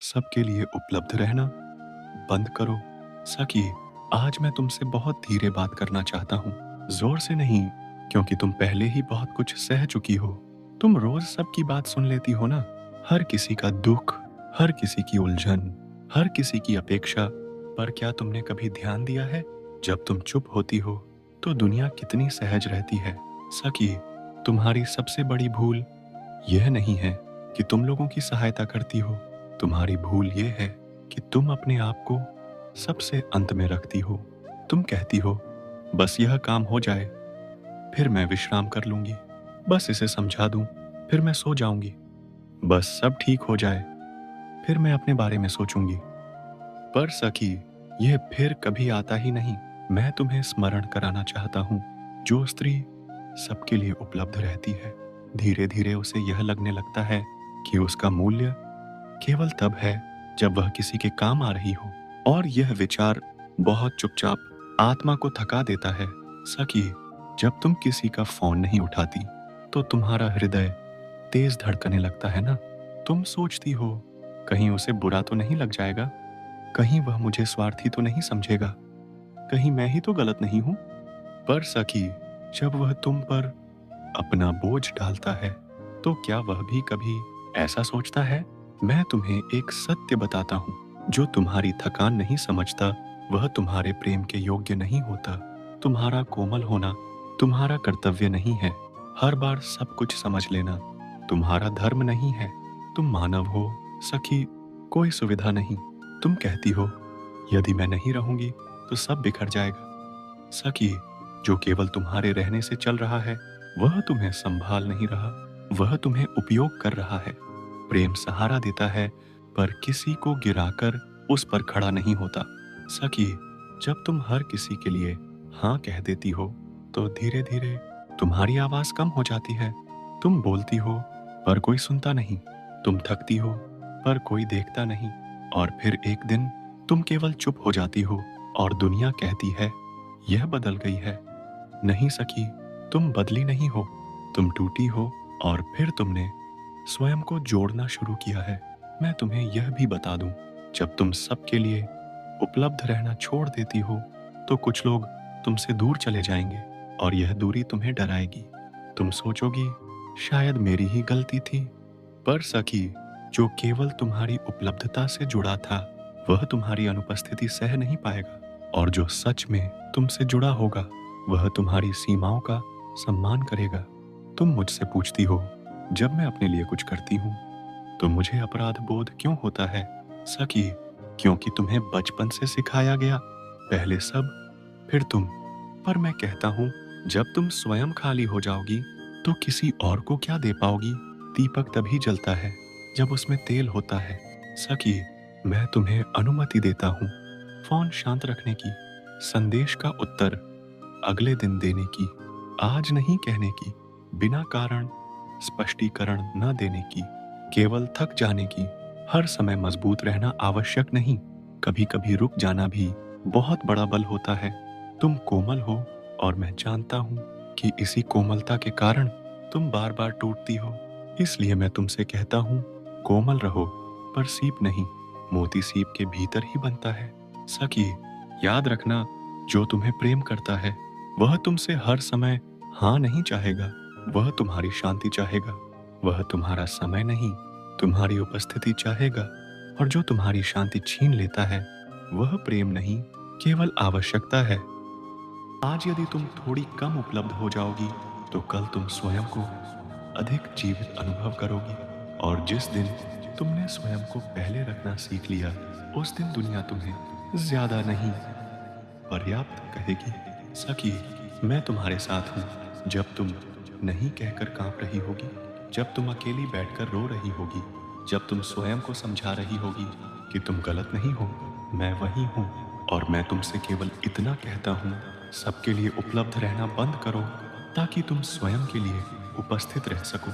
सबके लिए उपलब्ध रहना बंद करो। सखी, आज मैं तुमसे बहुत धीरे बात करना चाहता हूँ। जोर से नहीं, क्योंकि तुम पहले ही बहुत कुछ सह चुकी हो। तुम रोज सबकी बात सुन लेती हो ना, हर किसी का दुख, हर किसी की उलझन, हर किसी की अपेक्षा। पर क्या तुमने कभी ध्यान दिया है, जब तुम चुप होती हो तो दुनिया कितनी सहज रहती है। सखी, तुम्हारी सबसे बड़ी भूल यह नहीं है कि तुम लोगों की सहायता करती हो। तुम्हारी भूल यह है कि तुम अपने आप को सबसे अंत में रखती हो। तुम कहती हो, बस यह काम हो जाए, फिर मैं विश्राम कर लूंगी। बस इसे समझा दूं, फिर मैं सो जाऊंगी। बस सब ठीक हो जाए, फिर मैं अपने बारे में सोचूंगी। पर सखी, यह फिर कभी आता ही नहीं। मैं तुम्हें स्मरण कराना चाहता हूँ, जो स्त्री सबके लिए उपलब्ध रहती है, धीरे धीरे उसे यह लगने लगता है कि उसका मूल्य केवल तब है जब वह किसी के काम आ रही हो। और यह विचार बहुत चुपचाप आत्मा को थका देता है। सखी, जब तुम किसी का फोन नहीं उठाती तो तुम्हारा हृदय तेज धड़कने लगता है ना। तुम सोचती हो, कहीं उसे बुरा तो नहीं लग जाएगा, कहीं वह मुझे स्वार्थी तो नहीं समझेगा, कहीं मैं ही तो गलत नहीं हूं। पर सखी, जब वह तुम पर अपना बोझ डालता है, तो क्या वह भी कभी ऐसा सोचता है? मैं तुम्हें एक सत्य बताता हूँ, जो तुम्हारी थकान नहीं समझता वह तुम्हारे प्रेम के योग्य नहीं होता। तुम्हारा कोमल होना तुम्हारा कर्तव्य नहीं है। हर बार सब कुछ समझ लेना तुम्हारा धर्म नहीं है। तुम मानव हो सखी, कोई सुविधा नहीं। तुम कहती हो, यदि मैं नहीं रहूंगी तो सब बिखर जाएगा। सखी, जो केवल तुम्हारे रहने से चल रहा है, वह तुम्हें संभाल नहीं रहा, वह तुम्हें उपयोग कर रहा है। प्रेम सहारा देता है, पर किसी को गिराकर उस पर खड़ा नहीं होता। सखी, जब तुम हर किसी के लिए हाँ कह देती हो, तो धीरे धीरे तुम्हारी आवाज कम हो जाती है। तुम बोलती हो, पर कोई सुनता नहीं। तुम थकती हो, पर कोई देखता नहीं। और फिर एक दिन तुम केवल चुप हो जाती हो, और दुनिया कहती है, यह बदल गई है। नहीं सखी, तुम बदली नहीं हो। तुम टूटी हो, और फिर तुमने स्वयं को जोड़ना शुरू किया है। मैं तुम्हें यह भी बता दूं, जब तुम सबके लिए उपलब्ध रहना छोड़ देती हो, तो कुछ लोग तुमसे दूर चले जाएंगे, और यह दूरी तुम्हें डराएगी। तुम सोचोगी, शायद मेरी ही गलती थी। पर सखी, जो केवल तुम्हारी उपलब्धता से जुड़ा था, वह तुम्हारी अनुपस्थिति सह नहीं पाएगा। और जो सच में तुमसे जुड़ा होगा, वह तुम्हारी सीमाओं का सम्मान करेगा। तुम मुझसे पूछती हो, जब मैं अपने लिए कुछ करती हूँ तो मुझे अपराध बोध क्यों होता है? सखी, क्योंकि तुम्हें बचपन से सिखाया गया, पहले सब फिर तुम। पर मैं कहता हूँ, जब तुम स्वयं खाली हो जाओगी तो किसी और को क्या दे पाओगी? दीपक तभी जलता है जब उसमें तेल होता है। सखी, मैं तुम्हें अनुमति देता हूँ फोन शांत रखने की, संदेश का उत्तर अगले दिन देने की, आज नहीं कहने की, बिना कारण स्पष्टीकरण न देने की, केवल थक जाने की। हर समय मजबूत रहना आवश्यक नहीं, कभी कभी रुक जाना भी बहुत बड़ा बल होता है। तुम कोमल हो, और मैं जानता हूँ कि इसी कोमलता के कारण तुम बार बार टूटती हो। इसलिए मैं तुमसे कहता हूँ, कोमल रहो, पर सीप नहीं। मोती सीप के भीतर ही बनता है। सखी, याद रखना, जो तुम्हें प्रेम करता है, वह तुमसे हर समय हाँ नहीं चाहेगा। वह तुम्हारी शांति चाहेगा। वह तुम्हारा समय नहीं, तुम्हारी उपस्थिति चाहेगा। और जो तुम्हारी शांति छीन लेता है, वह प्रेम नहीं, केवल आवश्यकता है। आज यदि तुम थोड़ी कम उपलब्ध हो जाओगी, तो कल तुम स्वयं को अधिक जीवित अनुभव करोगी। और जिस दिन तुमने स्वयं को पहले रखना सीख लिया, उस दिन दुनिया तुम्हें ज्यादा नहीं, पर्याप्त कहेगी। सखी, मैं तुम्हारे साथ हूँ, जब तुम नहीं कहकर कांप रही होगी, जब तुम अकेली बैठकर रो रही होगी, जब तुम स्वयं को समझा रही होगी कि तुम गलत नहीं हो, मैं वही हूँ। और मैं तुमसे केवल इतना कहता हूँ, सबके लिए उपलब्ध रहना बंद करो, ताकि तुम स्वयं के लिए उपस्थित रह सको।